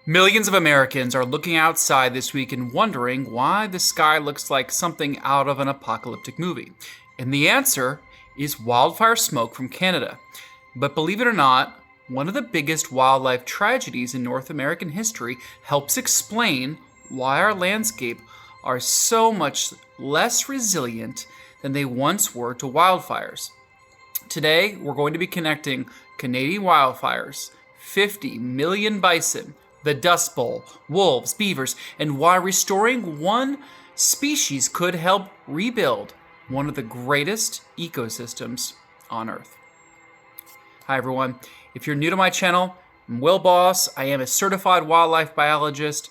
Millions of Americans are looking outside this week and wondering why the sky looks like something out of an apocalyptic movie. And the answer is wildfire smoke from Canada. But believe it or not, one of the biggest wildlife tragedies in North American history helps explain why our landscape are so much less resilient than they once were to wildfires. Today, we're going to be connecting Canadian wildfires, 50 million bison, the Dust Bowl, wolves, beavers, and why restoring one species could help rebuild one of the greatest ecosystems on Earth. Hi everyone, if you're new to my channel, I'm Will Boss. I am a certified wildlife biologist,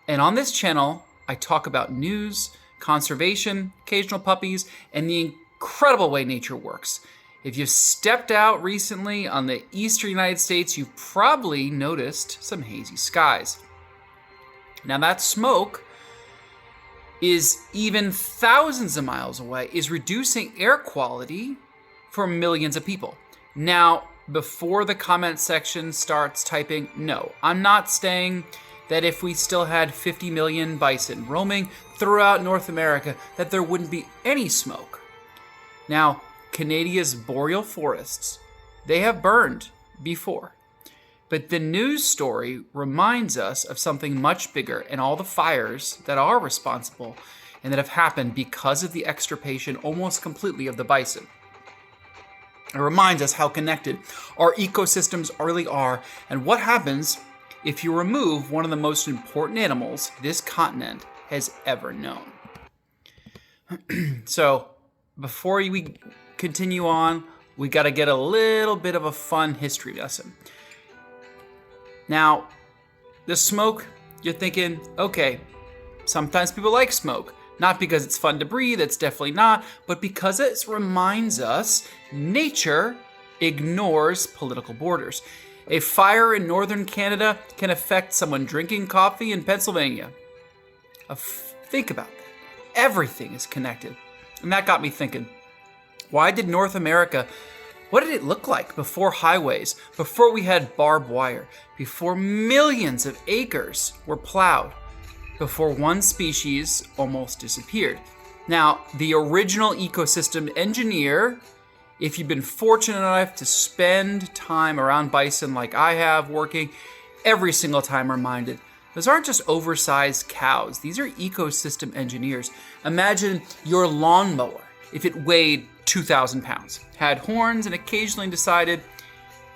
and on this channel, I talk about news, conservation, occasional puppies, and the incredible way nature works. If you've stepped out recently on the eastern United States, you've probably noticed some hazy skies. Now that smoke is even thousands of miles away, is reducing air quality for millions of people. Now, before the comment section starts typing, no, I'm not saying that if we still had 50 million bison roaming throughout North America, that there wouldn't be any smoke. Now, Canada's boreal forests, they have burned before. But the news story reminds us of something much bigger and all the fires that are responsible and that have happened because of the extirpation almost completely of the bison. It reminds us how connected our ecosystems really are and what happens if you remove one of the most important animals this continent has ever known. So, before we continue on, we got to get a little bit of a fun history lesson. Now, the smoke, you're thinking, okay, sometimes people like smoke. Not because it's fun to breathe, it's definitely not, but because it reminds us nature ignores political borders. A fire in northern Canada can affect someone drinking coffee in Pennsylvania. Think about that. Everything is connected. And that got me thinking, why did North America, what did it look like before highways, before we had barbed wire, before millions of acres were plowed, before one species almost disappeared? Now, the original ecosystem engineer, if you've been fortunate enough to spend time around bison like I have working, every single time reminded, those aren't just oversized cows. These are ecosystem engineers. Imagine your lawnmower, if it weighed 2,000 pounds, had horns, and occasionally decided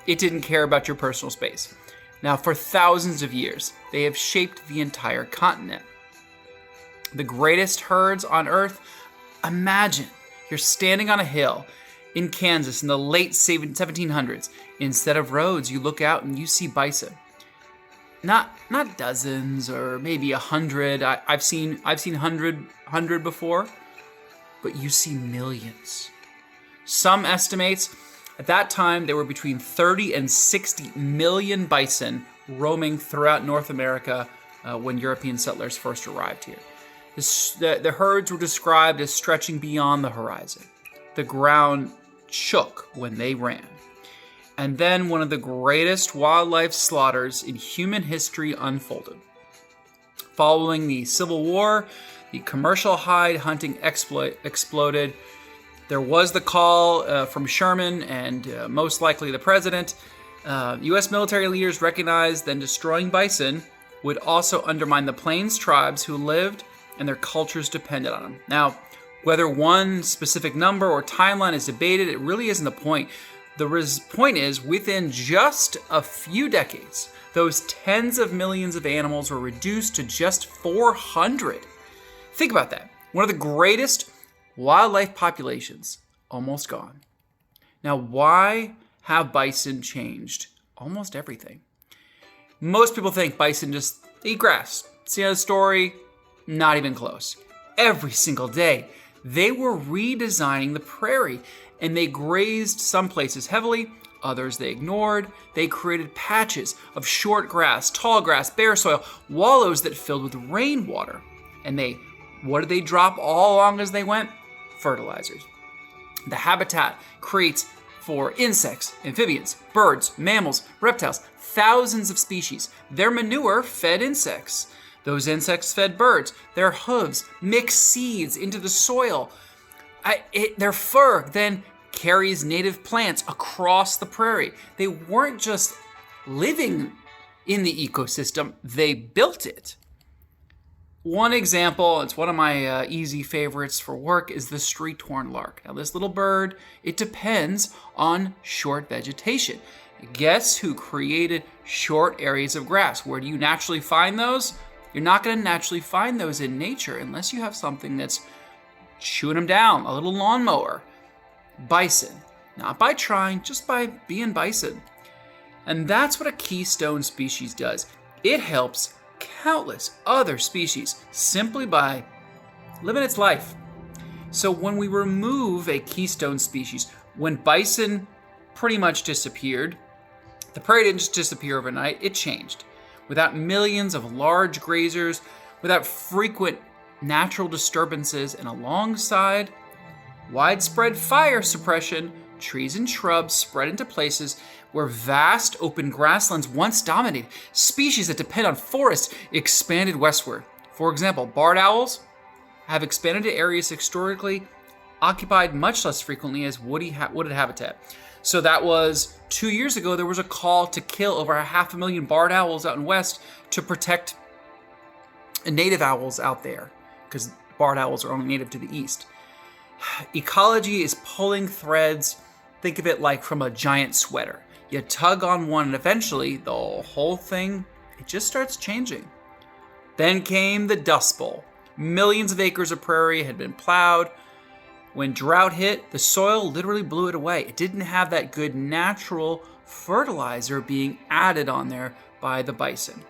it didn't care about your personal space. Now, for thousands of years, they have shaped the entire continent. The greatest herds on Earth, imagine you're standing on a hill in Kansas in the late 1700s. Instead of roads, you look out and you see bison. Not dozens or maybe 100. I've seen 100 before, but you see millions. Some estimates, at that time, there were between 30 and 60 million bison roaming throughout North America when European settlers first arrived here. The herds were described as stretching beyond the horizon. The ground shook when they ran. And then one of the greatest wildlife slaughters in human history unfolded. Following the Civil War, the commercial hide hunting exploded. There was the call from Sherman and most likely the president. U.S. military leaders recognized that destroying bison would also undermine the Plains tribes who lived and their cultures depended on them. Now, whether one specific number or timeline is debated, it really isn't the point. The point is, within just a few decades, those tens of millions of animals were reduced to just 400. Think about that. One of the greatest wildlife populations, almost gone. Now, why have bison changed almost everything? Most people think bison just eat grass. See the story? Not even close. Every single day, they were redesigning the prairie, and they grazed some places heavily, others they ignored. They created patches of short grass, tall grass, bare soil, wallows that filled with rainwater. And what did they drop all along as they went? Fertilizers. The habitat creates for insects, amphibians, birds, mammals, reptiles, thousands of species. Their manure fed insects. Those insects fed birds. Their hooves mixed seeds into the soil. Their fur then carries native plants across the prairie. They weren't just living in the ecosystem, they built it. One example, it's one of my easy favorites for work, is the street-horned lark. Now this little bird, it depends on short vegetation. Guess who created short areas of grass? Where do you naturally find those? You're not going to naturally find those in nature unless you have something that's chewing them down, a little lawnmower. Bison, not by trying, just by being bison. And that's what a keystone species does. It helps countless other species simply by living its life. So when we remove a keystone species, when bison pretty much disappeared, the prairie didn't just disappear overnight, it changed. Without millions of large grazers, without frequent natural disturbances, and alongside widespread fire suppression, trees and shrubs spread into places where vast open grasslands once dominated. Species that depend on forests expanded westward. For example, barred owls have expanded to areas historically occupied much less frequently as wooded habitat. So that was 2 years ago, there was a call to kill over 500,000 barred owls out in west to protect native owls out there, because barred owls are only native to the east. Ecology is pulling threads. Think of it like from a giant sweater. You tug on one and eventually the whole thing, it just starts changing. Then came the Dust Bowl. Millions of acres of prairie had been plowed. When drought hit, the soil literally blew it away. It didn't have that good natural fertilizer being added on there by the bison.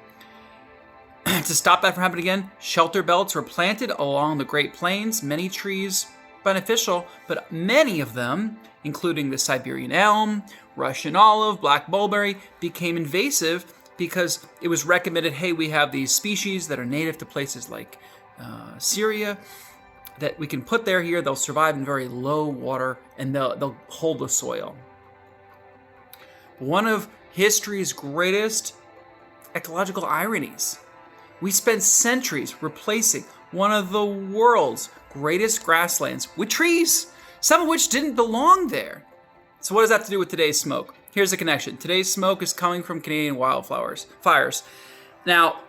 To stop that from happening again, shelter belts were planted along the Great Plains. Many trees beneficial, but many of them, including the Siberian elm, Russian olive, black mulberry, became invasive because it was recommended, hey, we have these species that are native to places like Syria that we can put there here. They'll survive in very low water and they'll hold the soil. One of history's greatest ecological ironies. We spent centuries replacing one of the world's greatest grasslands with trees, some of which didn't belong there. So what does that have to do with today's smoke? Here's the connection. Today's smoke is coming from Canadian wildfires. Now,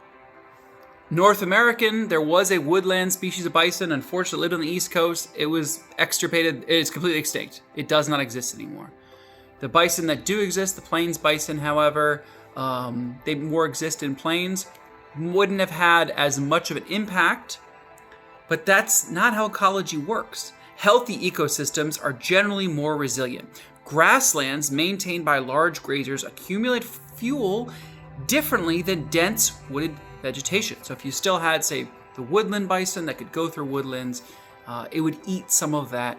North American, there was a woodland species of bison. Unfortunately, it lived on the East Coast. It was extirpated. It is completely extinct. It does not exist anymore. The bison that do exist, the plains bison, however, they more exist in plains, wouldn't have had as much of an impact, but that's not how ecology works. Healthy ecosystems are generally more resilient. Grasslands maintained by large grazers accumulate fuel differently than dense wooded vegetation. So if you still had, say, the woodland bison that could go through woodlands, it would eat some of that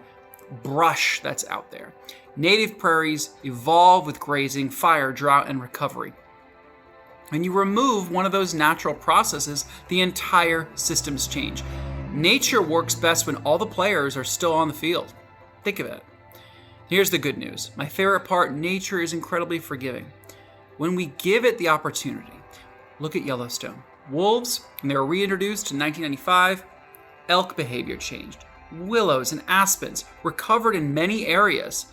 brush that's out there. Native prairies evolve with grazing, fire, drought, and recovery. When you remove one of those natural processes, the entire systems change. Nature works best when all the players are still on the field. Think of it. Here's the good news. My favorite part, nature is incredibly forgiving. When we give it the opportunity, look at Yellowstone. Wolves, when they were reintroduced in 1995, elk behavior changed. Willows and aspens recovered in many areas.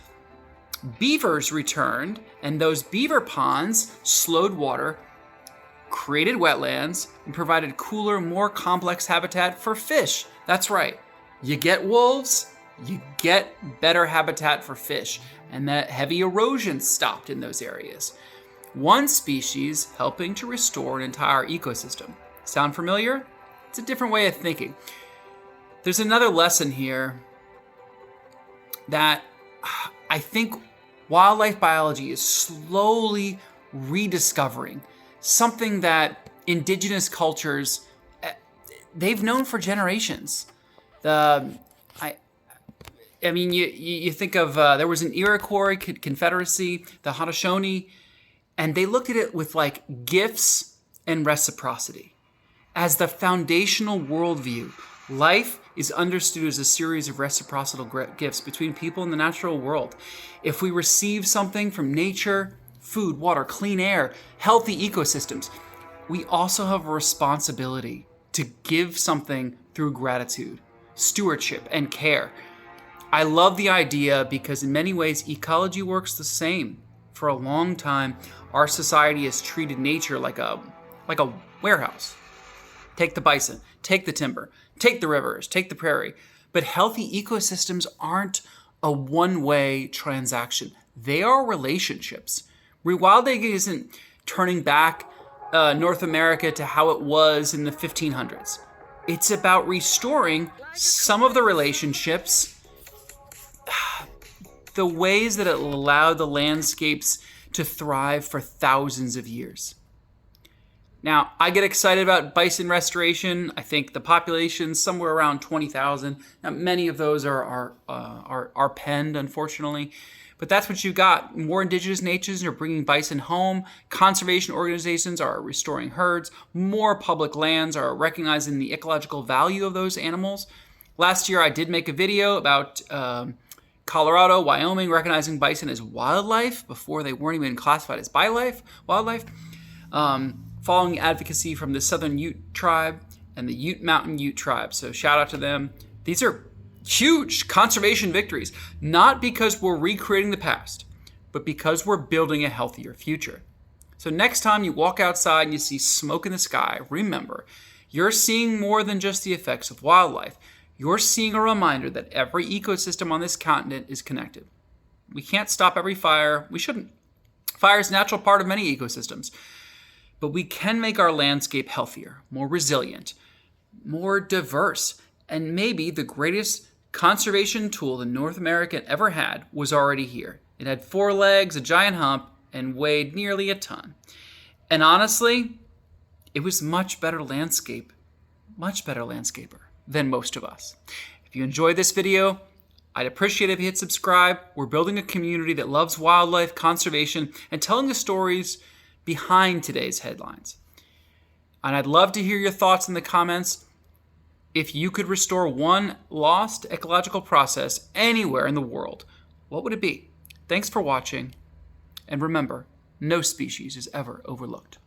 Beavers returned, and those beaver ponds slowed water, created wetlands, and provided cooler, more complex habitat for fish. That's right. You get wolves, you get better habitat for fish, and that heavy erosion stopped in those areas. One species helping to restore an entire ecosystem. Sound familiar? It's a different way of thinking. There's another lesson here that I think wildlife biology is slowly rediscovering. Something that indigenous cultures, they've known for generations. I mean, you think of, there was an Iroquois confederacy, the Haudenosaunee, and they looked at it with like gifts and reciprocity as the foundational worldview. Life is understood as a series of reciprocal gifts between people and the natural world. If we receive something from nature, food, water, clean air, healthy ecosystems, we also have a responsibility to give something through gratitude, stewardship, and care. I love the idea because in many ways, ecology works the same. For a long time, our society has treated nature like a warehouse. Take the bison, take the timber, take the rivers, take the prairie. But healthy ecosystems aren't a one-way transaction. They are relationships. Rewilding isn't turning back North America to how it was in the 1500s. It's about restoring some of the relationships, the ways that it allowed the landscapes to thrive for thousands of years. Now, I get excited about bison restoration. I think the population's somewhere around 20,000. Now, many of those are penned, unfortunately. But that's what you got. More indigenous nations are bringing bison home. Conservation organizations are restoring herds. More public lands are recognizing the ecological value of those animals. Last year, I did make a video about Colorado, Wyoming, recognizing bison as wildlife before they weren't even classified as wildlife. Following advocacy from the Southern Ute tribe and the Ute Mountain Ute tribe. So shout out to them. These are huge conservation victories, not because we're recreating the past, but because we're building a healthier future. So next time you walk outside and you see smoke in the sky, remember, you're seeing more than just the effects of wildlife. You're seeing a reminder that every ecosystem on this continent is connected. We can't stop every fire. We shouldn't. Fire is a natural part of many ecosystems. But we can make our landscape healthier, more resilient, more diverse, and maybe the greatest conservation tool that North America ever had was already here. It had 4 legs, a giant hump, and weighed nearly a ton. And honestly, it was much better landscaper than most of us. If you enjoyed this video, I'd appreciate it if you hit subscribe. We're building a community that loves wildlife, conservation, and telling the stories behind today's headlines. And I'd love to hear your thoughts in the comments. If you could restore one lost ecological process anywhere in the world, what would it be? Thanks for watching. And remember, no species is ever overlooked.